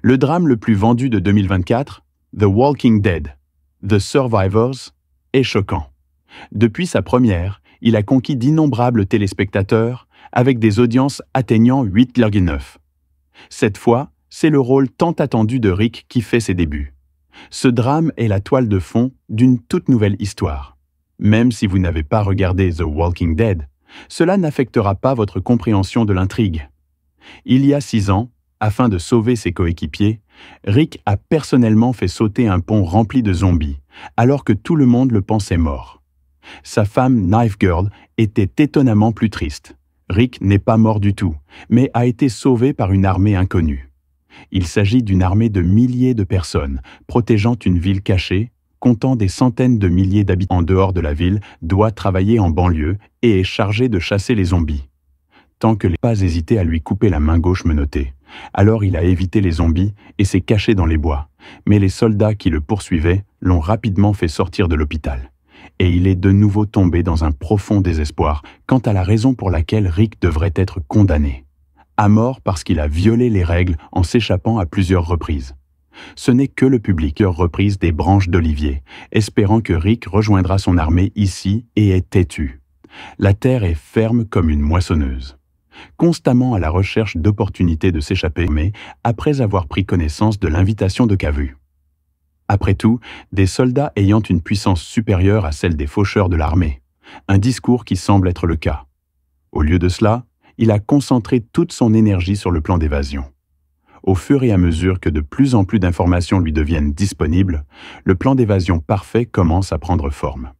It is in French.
Le drame le plus vendu de 2024, The Walking Dead, The Survivors, est choquant. Depuis sa première, il a conquis d'innombrables téléspectateurs avec des audiences atteignant 8,9. Cette fois, c'est le rôle tant attendu de Rick qui fait ses débuts. Ce drame est la toile de fond d'une toute nouvelle histoire. Même si vous n'avez pas regardé The Walking Dead, cela n'affectera pas votre compréhension de l'intrigue. Il y a 6 ans, afin de sauver ses coéquipiers, Rick a personnellement fait sauter un pont rempli de zombies, alors que tout le monde le pensait mort. Sa femme Knife Girl était étonnamment plus triste. Rick n'est pas mort du tout, mais a été sauvé par une armée inconnue. Il s'agit d'une armée de milliers de personnes, protégeant une ville cachée, comptant des centaines de milliers d'habitants en dehors de la ville, doit travailler en banlieue et est chargé de chasser les zombies. Tant que les pas hésité à lui couper la main gauche menottée. Alors il a évité les zombies et s'est caché dans les bois. Mais les soldats qui le poursuivaient l'ont rapidement fait sortir de l'hôpital. Et il est de nouveau tombé dans un profond désespoir quant à la raison pour laquelle Rick devrait être condamné. À mort parce qu'il a violé les règles en s'échappant à plusieurs reprises. Ce n'est que le public qui reprise des branches d'olivier, espérant que Rick rejoindra son armée ici et est têtu. La terre est ferme comme une moissonneuse. Constamment à la recherche d'opportunités de s'échapper, mais après avoir pris connaissance de l'invitation de Cavu. Après tout, des soldats ayant une puissance supérieure à celle des faucheurs de l'armée, un discours qui semble être le cas. Au lieu de cela, il a concentré toute son énergie sur le plan d'évasion. Au fur et à mesure que de plus en plus d'informations lui deviennent disponibles, le plan d'évasion parfait commence à prendre forme.